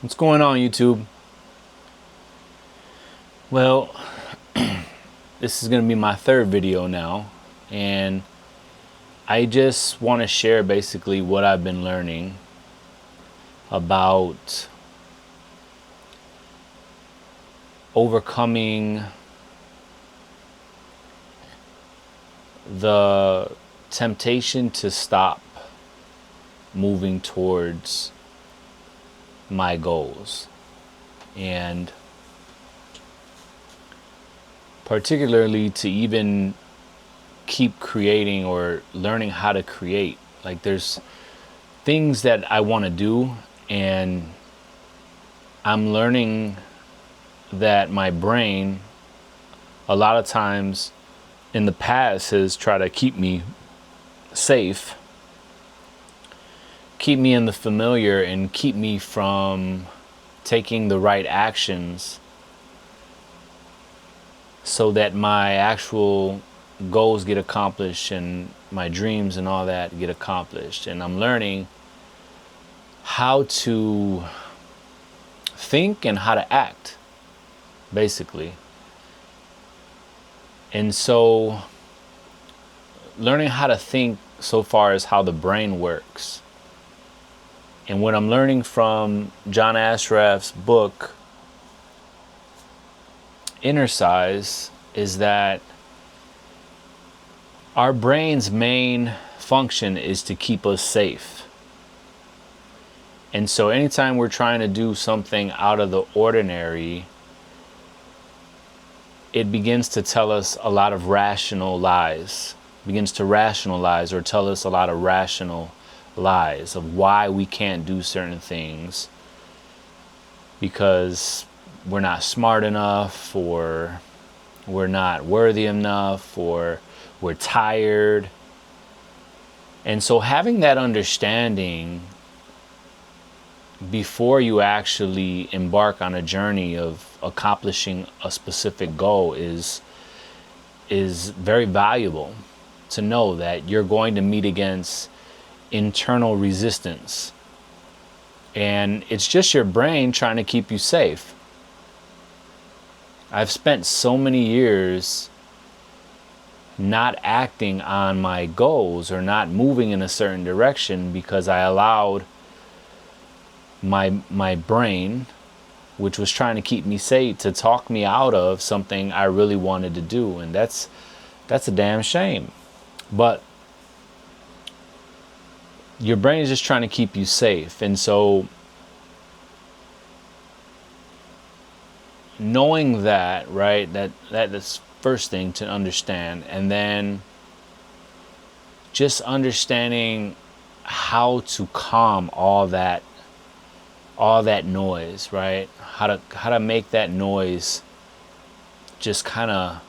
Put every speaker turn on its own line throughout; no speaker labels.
What's going on, YouTube? Well, this is going to be my third video now, and I just want to share basically what I've been learning about overcoming the temptation to stop moving towards my goals, and particularly to even keep creating or learning how to create. Like, there's things that I want to do, and I'm learning that my brain a lot of times in the past has tried to keep me safe, keep me in the familiar, and keep me from taking the right actions so that my actual goals get accomplished and my dreams and all that get accomplished. And I'm learning how to think and how to act, basically. And so learning how to think so far as how the brain works. And what I'm learning from John Ashraf's book, 𝐻𝐻 is that our brain's main function is to keep us safe. And so anytime we're trying to do something out of the ordinary, it begins to tell us a lot of rational lies, begins to rationalize or tell us a lot of rational lies of why we can't do certain things, because we're not smart enough, or we're not worthy enough, or we're tired. And so having that understanding before you actually embark on a journey of accomplishing a specific goal is very valuable. To know that you're going to meet against internal resistance, and it's just your brain trying to keep you safe. I've spent so many years not acting on my goals or not moving in a certain direction because I allowed my brain, which was trying to keep me safe, to talk me out of something I really wanted to do. And that's a damn shame. But your brain is just trying to keep you safe. And so knowing that, right, that's first thing to understand. And then just understanding how to calm all that noise, right? How to make that noise just kind of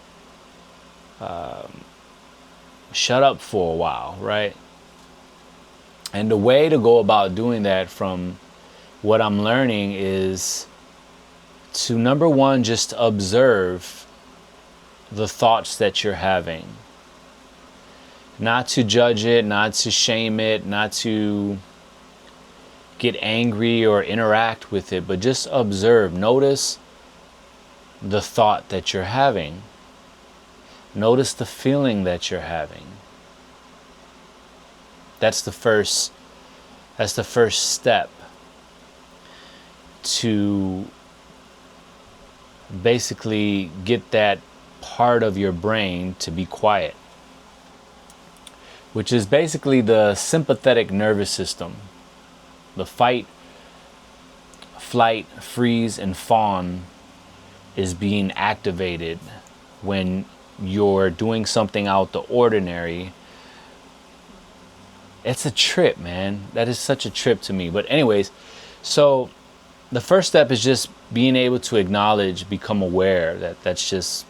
shut up for a while, right? And the way to go about doing that, from what I'm learning, is to, number one, just observe the thoughts that you're having. Not to judge it, not to shame it, not to get angry or interact with it, but just observe. Notice the thought that you're having. Notice the feeling that you're having. That's the first step to basically get that part of your brain to be quiet, which is basically the sympathetic nervous system. The fight, flight, freeze, and fawn is being activated when you're doing something out the ordinary. It's a trip, man. That is such a trip to me. But anyways, so the first step is just being able to acknowledge, become aware that that's just,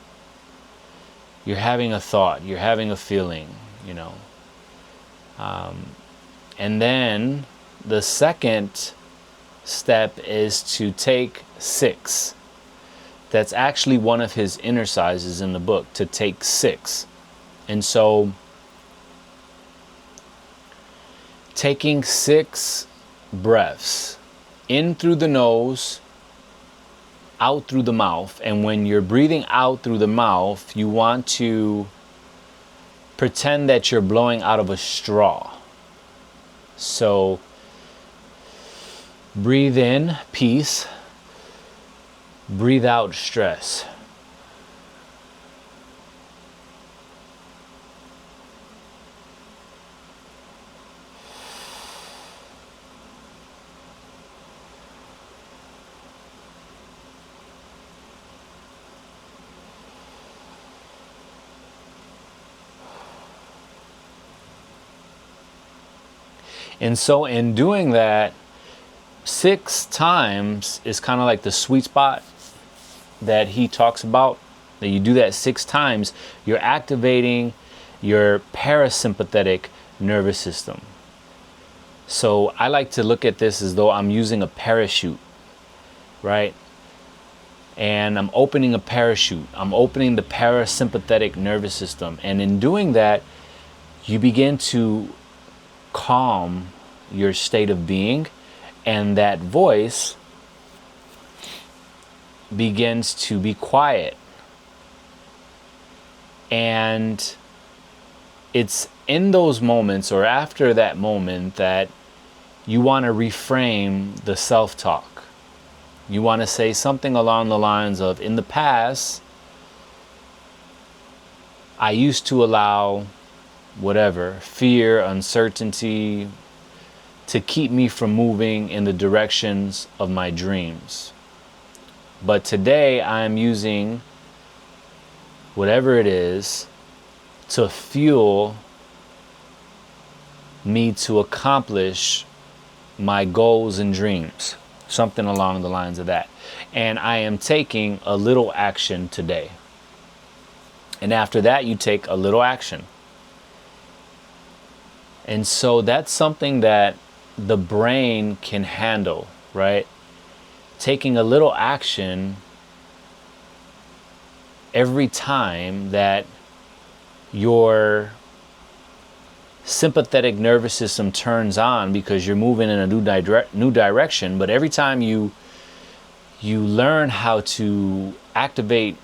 you're having a thought, you're having a feeling, you know. And then the second step is to take 6. That's actually one of his _exercises in the book, to take 6. And so taking 6 breaths in through the nose, out through the mouth. And when you're breathing out through the mouth, you want to pretend that you're blowing out of a straw. So breathe in peace, breathe out stress. And so in doing that 6 times is kind of like the sweet spot that he talks about, that you do that 6 times, you're activating your parasympathetic nervous system. So I like to look at this as though I'm using a parachute, right? And I'm opening a parachute. I'm opening the parasympathetic nervous system. And in doing that, you begin to calm your state of being, and that voice begins to be quiet. And it's in those moments, or after that moment, that you want to reframe the self-talk. You want to say something along the lines of, in the past, I used to allow whatever, fear, uncertainty, to keep me from moving in the directions of my dreams. But today I'm using whatever it is to fuel me to accomplish my goals and dreams. Something along the lines of that. And I am taking a little action today. And after that, you take a little action. And so that's something that the brain can handle, right? Taking a little action every time that your sympathetic nervous system turns on, because you're moving in a new direction. But every time you learn how to activate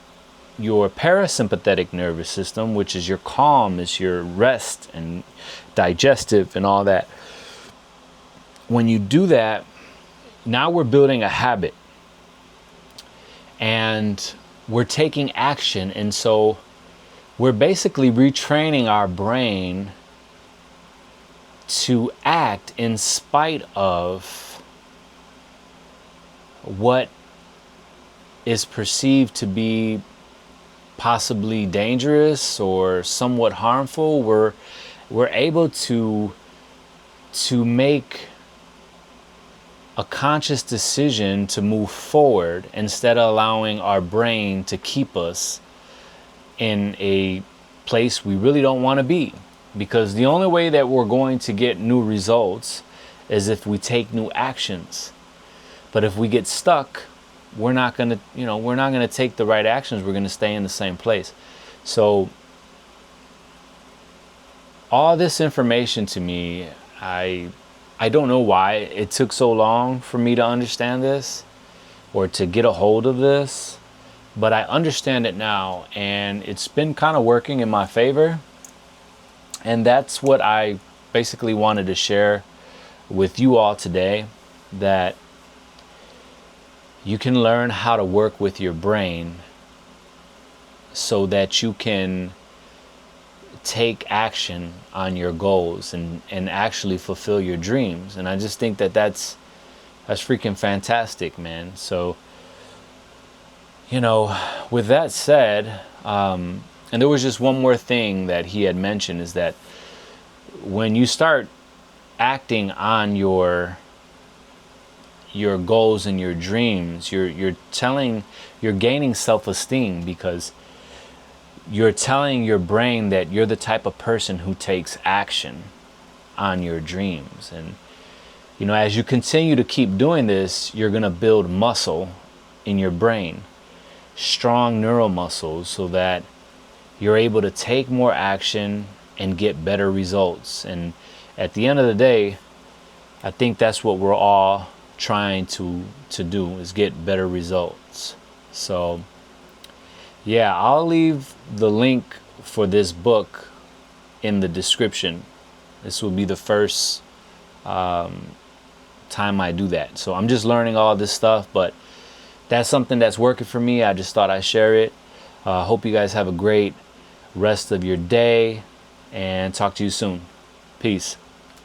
your parasympathetic nervous system, which is your calm, is your rest and digestive and all that. When you do that, now we're building a habit and we're taking action. And so we're basically retraining our brain to act in spite of what is perceived to be possibly dangerous or somewhat harmful. We're able to make a conscious decision to move forward instead of allowing our brain to keep us in a place we really don't want to be. Because the only way that we're going to get new results is if we take new actions. But if we get stuck, we're not going to take the right actions. We're going to stay in the same place. So all this information to me, I don't know why it took so long for me to understand this or to get a hold of this, but I understand it now, and it's been kind of working in my favor. And that's what I basically wanted to share with you all today, that you can learn how to work with your brain so that you can take action on your goals and actually fulfill your dreams. And I just think that that's freaking fantastic, man. So, with that said, and there was just one more thing that he had mentioned, is that when you start acting on your goals and your dreams, you're gaining self-esteem, because you're telling your brain that you're the type of person who takes action on your dreams. And as you continue to keep doing this, you're going to build muscle in your brain, strong neural muscles, so that you're able to take more action and get better results. And at the end of the day, I think that's what we're all trying to do, is get better results. So yeah, I'll leave the link for this book in the description. This will be the first time I do that. So I'm just learning all this stuff, but that's something that's working for me. I just thought I'd share it. Hope you guys have a great rest of your day, and talk to you soon. Peace.